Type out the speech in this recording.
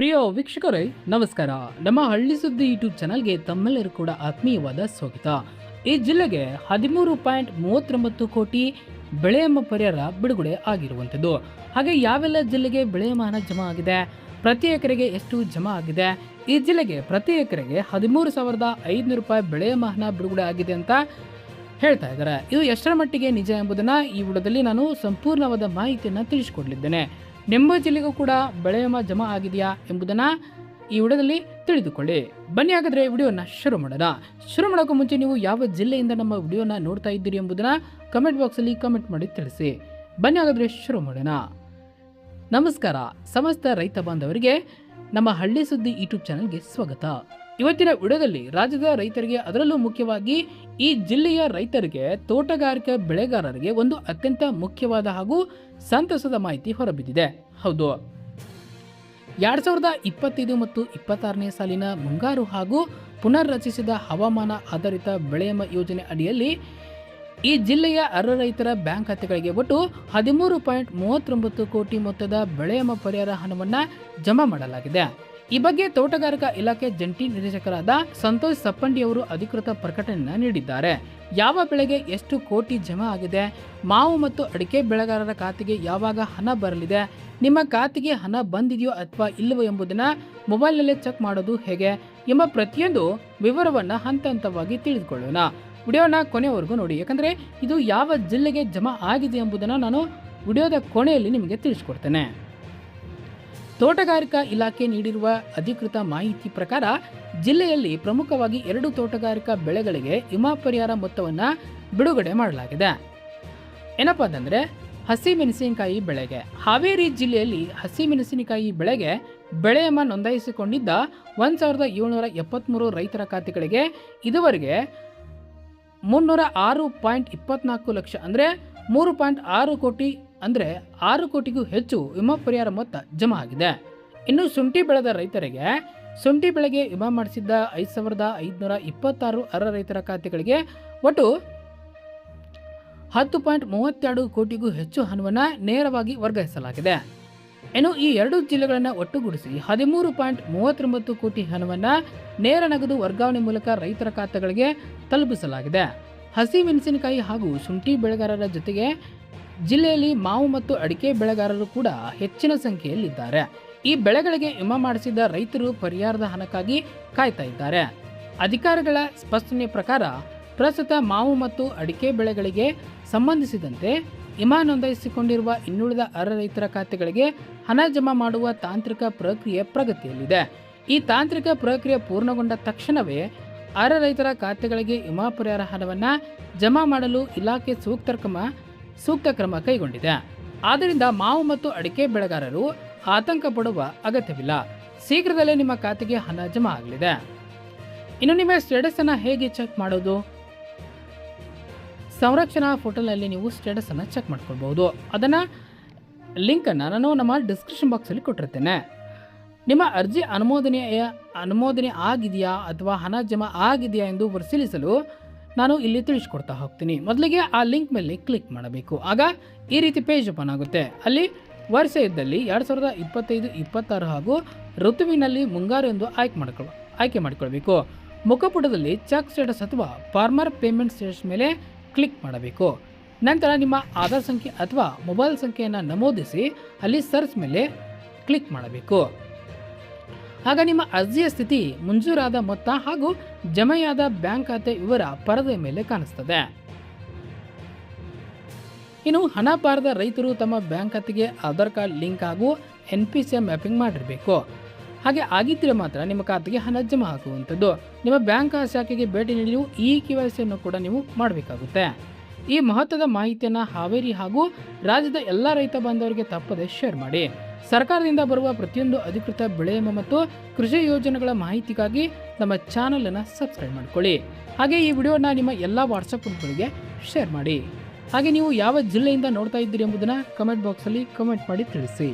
ಪ್ರಿಯ ವೀಕ್ಷಕರೇ ನಮಸ್ಕಾರ. ನಮ್ಮ ಹಳ್ಳಿ ಸುದ್ದಿ ಯೂಟ್ಯೂಬ್ ಚಾನಲ್ಗೆ ತಮ್ಮೆಲ್ಲರೂ ಕೂಡ ಆತ್ಮೀಯವಾದ ಸ್ವಾಗತ. ಈ ಜಿಲ್ಲೆಗೆ 13.39 ಕೋಟಿ ಬೆಳೆ ವಿಮಾ ಪರಿಹಾರ ಬಿಡುಗಡೆ ಆಗಿರುವಂಥದ್ದು. ಹಾಗೆ ಯಾವೆಲ್ಲ ಜಿಲ್ಲೆಗೆ ಬೆಳೆ ವಿಮಾ ಹಣ ಜಮಾ ಆಗಿದೆ, ಪ್ರತಿ ಎಕರೆಗೆ ಎಷ್ಟು ಜಮಾ ಆಗಿದೆ, ಈ ಜಿಲ್ಲೆಗೆ ಪ್ರತಿ ಎಕರೆಗೆ 13,500 ರೂಪಾಯಿ ಬೆಳೆ ವಿಮಾ ಹಣ ಬಿಡುಗಡೆ ಆಗಿದೆ ಅಂತ ಹೇಳ್ತಾ ಇದ್ದಾರೆ. ಇದು ಎಷ್ಟರ ಮಟ್ಟಿಗೆ ನಿಜ ಎಂಬುದನ್ನು ಈ ವಿಡಿಯೋದಲ್ಲಿ ನಾನು ಸಂಪೂರ್ಣವಾದ ಮಾಹಿತಿಯನ್ನು ತಿಳಿಸಿಕೊಡಲಿದ್ದೇನೆ. ನಿಮ್ಮ ಜಿಲ್ಲೆಗೂ ಕೂಡ ಬೆಳೆ ವಿಮಾ ಜಮಾ ಆಗಿದೆಯಾ ಎಂಬುದನ್ನು ಈ ವಿಡಿಯೋದಲ್ಲಿ ತಿಳಿದುಕೊಳ್ಳಿ. ಬನ್ನಿ ಹಾಗಾದರೆ ವಿಡಿಯೋನ ಶುರು ಮಾಡೋಣ. ಶುರು ಮಾಡೋಕ್ಕೂ ಮುಂಚೆ ನೀವು ಯಾವ ಜಿಲ್ಲೆಯಿಂದ ನಮ್ಮ ವಿಡಿಯೋನ ನೋಡ್ತಾ ಇದ್ದೀರಿ ಎಂಬುದನ್ನು ಕಮೆಂಟ್ ಬಾಕ್ಸಲ್ಲಿ ಕಮೆಂಟ್ ಮಾಡಿ ತಿಳಿಸಿ. ಬನ್ನಿ ಹಾಗಾದರೆ ಶುರು ಮಾಡೋಣ. ನಮಸ್ಕಾರ. ಸಮಸ್ತ ರೈತ ಬಾಂಧವರಿಗೆ ನಮ್ಮ ಹಳ್ಳಿ ಸುದ್ದಿ ಯೂಟ್ಯೂಬ್ ಚಾನಲ್ಗೆ ಸ್ವಾಗತ. ಇವತ್ತಿನ ವಿಡಿಯೋದಲ್ಲಿ ರಾಜ್ಯದ ರೈತರಿಗೆ, ಅದರಲ್ಲೂ ಮುಖ್ಯವಾಗಿ ಈ ಜಿಲ್ಲೆಯ ರೈತರಿಗೆ, ತೋಟಗಾರಿಕಾ ಬೆಳೆಗಾರರಿಗೆ ಒಂದು ಅತ್ಯಂತ ಮುಖ್ಯವಾದ ಹಾಗೂ ಸಂತಸದ ಮಾಹಿತಿ ಹೊರಬಿದ್ದಿದೆ. ಹೌದು, 2025 ಮತ್ತು 26ನೇ ಸಾಲಿನ ಮುಂಗಾರು ಹಾಗೂ ಪುನರ್ ರಚಿಸಿದ ಹವಾಮಾನ ಆಧಾರಿತ ಬೆಳೆ ವಿಮಾ ಯೋಜನೆ ಅಡಿಯಲ್ಲಿ ಈ ಜಿಲ್ಲೆಯ ಅರ್ಹ ರೈತರ ಬ್ಯಾಂಕ್ ಖಾತೆಗಳಿಗೆ ಒಟ್ಟು 13.39 ಕೋಟಿ ಮೊತ್ತದ ಬೆಳೆ ವಿಮಾ ಪರಿಹಾರ ಹಣವನ್ನು ಜಮಾ ಮಾಡಲಾಗಿದೆ. ಈ ಬಗ್ಗೆ ತೋಟಗಾರಿಕಾ ಇಲಾಖೆ ಜಂಟಿ ನಿರ್ದೇಶಕರಾದ ಸಂತೋಷ್ ಸಪ್ಪಂಡಿ ಅವರು ಅಧಿಕೃತ ಪ್ರಕಟಣೆಯನ್ನು ನೀಡಿದ್ದಾರೆ. ಯಾವ ಬೆಳೆಗೆ ಎಷ್ಟು ಕೋಟಿ ಜಮಾ ಆಗಿದೆ, ಮಾವು ಮತ್ತು ಅಡಿಕೆ ಬೆಳೆಗಾರರ ಖಾತೆಗೆ ಯಾವಾಗ ಹಣ ಬರಲಿದೆ, ನಿಮ್ಮ ಖಾತೆಗೆ ಹಣ ಬಂದಿದೆಯೋ ಅಥವಾ ಇಲ್ಲವೋ ಎಂಬುದನ್ನು ಮೊಬೈಲ್ನಲ್ಲೇ ಚೆಕ್ ಮಾಡೋದು ಹೇಗೆ ಎಂಬ ಪ್ರತಿಯೊಂದು ವಿವರವನ್ನು ಹಂತ ಹಂತವಾಗಿ ತಿಳಿದುಕೊಳ್ಳೋಣ. ವಿಡಿಯೋನ ಕೊನೆಯವರೆಗೂ ನೋಡಿ, ಯಾಕಂದರೆ ಇದು ಯಾವ ಜಿಲ್ಲೆಗೆ ಜಮಾ ಆಗಿದೆ ಎಂಬುದನ್ನು ನಾನು ವಿಡಿಯೋದ ಕೊನೆಯಲ್ಲಿ ನಿಮಗೆ ತಿಳಿಸ್ಕೊಡ್ತೇನೆ. ತೋಟಗಾರಿಕಾ ಇಲಾಖೆ ನೀಡಿರುವ ಅಧಿಕೃತ ಮಾಹಿತಿ ಪ್ರಕಾರ ಜಿಲ್ಲೆಯಲ್ಲಿ ಪ್ರಮುಖವಾಗಿ 2 ತೋಟಗಾರಿಕಾ ಬೆಳೆಗಳಿಗೆ ವಿಮಾ ಪರಿಹಾರ ಮೊತ್ತವನ್ನು ಬಿಡುಗಡೆ ಮಾಡಲಾಗಿದೆ. ಏನಪ್ಪಾ ಅಂತಂದರೆ, ಹಸಿಮೆಣಸಿನಕಾಯಿ ಬೆಳೆಗೆ ಹಾವೇರಿ ಜಿಲ್ಲೆಯಲ್ಲಿ ಹಸಿಮೆಣಸಿನಕಾಯಿ ಬೆಳೆಗೆ ಬೆಳೆ ವಿಮಾ ನೋಂದಾಯಿಸಿಕೊಂಡಿದ್ದ 1,773 ರೈತರ ಖಾತೆಗಳಿಗೆ ಇದುವರೆಗೆ 306.24 ಲಕ್ಷ ಅಂದರೆ 3.6 ಕೋಟಿ ಅಂದರೆ 6 ಕೋಟಿಗೂ ಹೆಚ್ಚು ವಿಮಾ ಪರಿಹಾರ ಮೊತ್ತ ಜಮಾ ಆಗಿದೆ. ಇನ್ನು ಶುಂಠಿ ಬೆಳೆದ ರೈತರಿಗೆ ಶುಂಠಿ ಬೆಳೆಗೆ ವಿಮಾ ಮಾಡಿಸಿದ್ದ 5,526 ಅರ್ಹ ರೈತರ ಖಾತೆಗಳಿಗೆ ಒಟ್ಟು 10.32 ಕೋಟಿಗೂ ಹೆಚ್ಚು ಹಣವನ್ನು ನೇರವಾಗಿ ವರ್ಗಾಯಿಸಲಾಗಿದೆ. ಇನ್ನು ಈ 2 ಜಿಲ್ಲೆಗಳನ್ನು ಒಟ್ಟುಗೂಡಿಸಿ 13.39 ಕೋಟಿ ಹಣವನ್ನು ನೇರ ನಗದು ವರ್ಗಾವಣೆ ಮೂಲಕ ರೈತರ ಖಾತೆಗಳಿಗೆ ತಲುಪಿಸಲಾಗಿದೆ. ಹಸಿಮೆಣಸಿನಕಾಯಿ ಹಾಗೂ ಶುಂಠಿ ಬೆಳೆಗಾರರ ಜೊತೆಗೆ ಜಿಲ್ಲೆಯಲ್ಲಿ ಮಾವು ಮತ್ತು ಅಡಿಕೆ ಬೆಳೆಗಾರರು ಕೂಡ ಹೆಚ್ಚಿನ ಸಂಖ್ಯೆಯಲ್ಲಿದ್ದಾರೆ. ಈ ಬೆಳೆಗಳಿಗೆ ವಿಮಾ ಮಾಡಿಸಿದ ರೈತರು ಪರಿಹಾರದ ಹಣಕ್ಕಾಗಿ ಕಾಯ್ತಾ ಇದ್ದಾರೆ. ಅಧಿಕಾರಿಗಳ ಸ್ಪಷ್ಟನೆ ಪ್ರಕಾರ ಪ್ರಸ್ತುತ ಮಾವು ಮತ್ತು ಅಡಿಕೆ ಬೆಳೆಗಳಿಗೆ ಸಂಬಂಧಿಸಿದಂತೆ ವಿಮಾ ನೋಂದಾಯಿಸಿಕೊಂಡಿರುವ ಇನ್ನುಳಿದ ಅರ್ಹ ರೈತರ ಖಾತೆಗಳಿಗೆ ಹಣ ಜಮಾ ಮಾಡುವ ತಾಂತ್ರಿಕ ಪ್ರಕ್ರಿಯೆ ಪ್ರಗತಿಯಲ್ಲಿದೆ. ಈ ತಾಂತ್ರಿಕ ಪ್ರಕ್ರಿಯೆ ಪೂರ್ಣಗೊಂಡ ತಕ್ಷಣವೇ ಅರ್ಹ ರೈತರ ಖಾತೆಗಳಿಗೆ ವಿಮಾ ಪರಿಹಾರ ಹಣವನ್ನು ಜಮಾ ಮಾಡಲು ಇಲಾಖೆ ಸೂಕ್ತ ಕ್ರಮ ಕೈಗೊಂಡಿದೆ. ಆದ್ದರಿಂದ ಮಾವು ಮತ್ತು ಅಡಿಕೆ ಬೆಳೆಗಾರರು ಆತಂಕ ಪಡುವ ಅಗತ್ಯವಿಲ್ಲ. ಶೀಘ್ರದಲ್ಲೇ ನಿಮ್ಮ ಖಾತೆಗೆ ಹಣ ಜಮಾ ಆಗಲಿದೆ. ಇನ್ನು ನಿಮ್ಮ ಸ್ಟೇಟಸನ್ನು ಹೇಗೆ ಚೆಕ್ ಮಾಡೋದು? ಸಂರಕ್ಷಣಾ ಪೋರ್ಟಲ್ನಲ್ಲಿ ನೀವು ಸ್ಟೇಟಸನ್ನು ಚೆಕ್ ಮಾಡ್ಕೊಳ್ಬಹುದು. ಅದನ್ನು ಲಿಂಕನ್ನು ನಾನು ನಮ್ಮ ಡಿಸ್ಕ್ರಿಪ್ಷನ್ ಬಾಕ್ಸಲ್ಲಿ ಕೊಟ್ಟಿರ್ತೇನೆ. ನಿಮ್ಮ ಅರ್ಜಿ ಅನುಮೋದನೆ ಆಗಿದೆಯಾ ಅಥವಾ ಹಣ ಜಮಾ ಆಗಿದೆಯಾ ಎಂದು ಪರಿಶೀಲಿಸಲು ನಾನು ಇಲ್ಲಿ ತಿಳಿಸ್ಕೊಡ್ತಾ ಹೋಗ್ತೀನಿ. ಮೊದಲಿಗೆ ಆ ಲಿಂಕ್ ಮೇಲೆ ಕ್ಲಿಕ್ ಮಾಡಬೇಕು. ಆಗ ಈ ರೀತಿ ಪೇಜ್ ಓಪನ್ ಆಗುತ್ತೆ. ಅಲ್ಲಿ ವರ್ಷ ಇದ್ದಲ್ಲಿ 2025-26 ಹಾಗೂ ಋತುವಿನಲ್ಲಿ ಮುಂಗಾರು ಎಂದು ಆಯ್ಕೆ ಮಾಡಿಕೊಳ್ಬೇಕು. ಮುಖಪುಟದಲ್ಲಿ ಚೆಕ್ ಸ್ಟೇಟಸ್ ಅಥವಾ ಫಾರ್ಮರ್ ಪೇಮೆಂಟ್ ಸ್ಟೇಟಸ್ ಮೇಲೆ ಕ್ಲಿಕ್ ಮಾಡಬೇಕು. ನಂತರ ನಿಮ್ಮ ಆಧಾರ್ ಸಂಖ್ಯೆ ಅಥವಾ ಮೊಬೈಲ್ ಸಂಖ್ಯೆಯನ್ನು ನಮೂದಿಸಿ ಅಲ್ಲಿ ಸರ್ಚ್ ಮೇಲೆ ಕ್ಲಿಕ್ ಮಾಡಬೇಕು. ಆಗ ನಿಮ್ಮ ಅರ್ಜಿಯ ಸ್ಥಿತಿ, ಮಂಜೂರಾದ ಮೊತ್ತ ಹಾಗೂ ಜಮೆಯಾದ ಬ್ಯಾಂಕ್ ಖಾತೆ ವಿವರ ಪರದೆಯ ಮೇಲೆ ಕಾಣಿಸ್ತದೆ. ಇನ್ನು ಹಣ ಬಾರದ ರೈತರು ತಮ್ಮ ಬ್ಯಾಂಕ್ ಖಾತೆಗೆ ಆಧಾರ್ ಕಾರ್ಡ್ ಲಿಂಕ್ ಹಾಗೂ NPC ಮ್ಯಾಪಿಂಗ್ ಮಾಡಿರಬೇಕು. ಹಾಗೆ ಆಗಿದ್ದರೆ ಮಾತ್ರ ನಿಮ್ಮ ಖಾತೆಗೆ ಹಣ ಜಮಾ ಆಗುವಂಥದ್ದು. ನಿಮ್ಮ ಬ್ಯಾಂಕ್ ಶಾಖೆಗೆ ಭೇಟಿ ನೀಡಿ KYC ಕೂಡ ನೀವು ಮಾಡಬೇಕಾಗುತ್ತೆ. ಈ ಮಹತ್ವದ ಮಾಹಿತಿಯನ್ನು ಹಾವೇರಿ ಹಾಗೂ ರಾಜ್ಯದ ಎಲ್ಲ ರೈತ ಬಾಂಧವರಿಗೆ ತಪ್ಪದೆ ಶೇರ್ ಮಾಡಿ. ಸರ್ಕಾರದಿಂದ ಬರುವ ಪ್ರತಿಯೊಂದು ಅಧಿಕೃತ ಬೆಳೆ ವಿಮೆ ಮತ್ತು ಕೃಷಿ ಯೋಜನೆಗಳ ಮಾಹಿತಿಗಾಗಿ ನಮ್ಮ ಚಾನಲನ್ನು ಸಬ್ಸ್ಕ್ರೈಬ್ ಮಾಡಿಕೊಳ್ಳಿ. ಹಾಗೆ ಈ ವಿಡಿಯೋನ ನಿಮ್ಮ ಎಲ್ಲ ವಾಟ್ಸಪ್ ಗ್ರೂಪ್ಗಳಿಗೆ ಶೇರ್ ಮಾಡಿ. ಹಾಗೆ ನೀವು ಯಾವ ಜಿಲ್ಲೆಯಿಂದ ನೋಡ್ತಾ ಇದ್ದೀರಿ ಎಂಬುದನ್ನು ಕಮೆಂಟ್ ಬಾಕ್ಸಲ್ಲಿ ಕಮೆಂಟ್ ಮಾಡಿ ತಿಳಿಸಿ.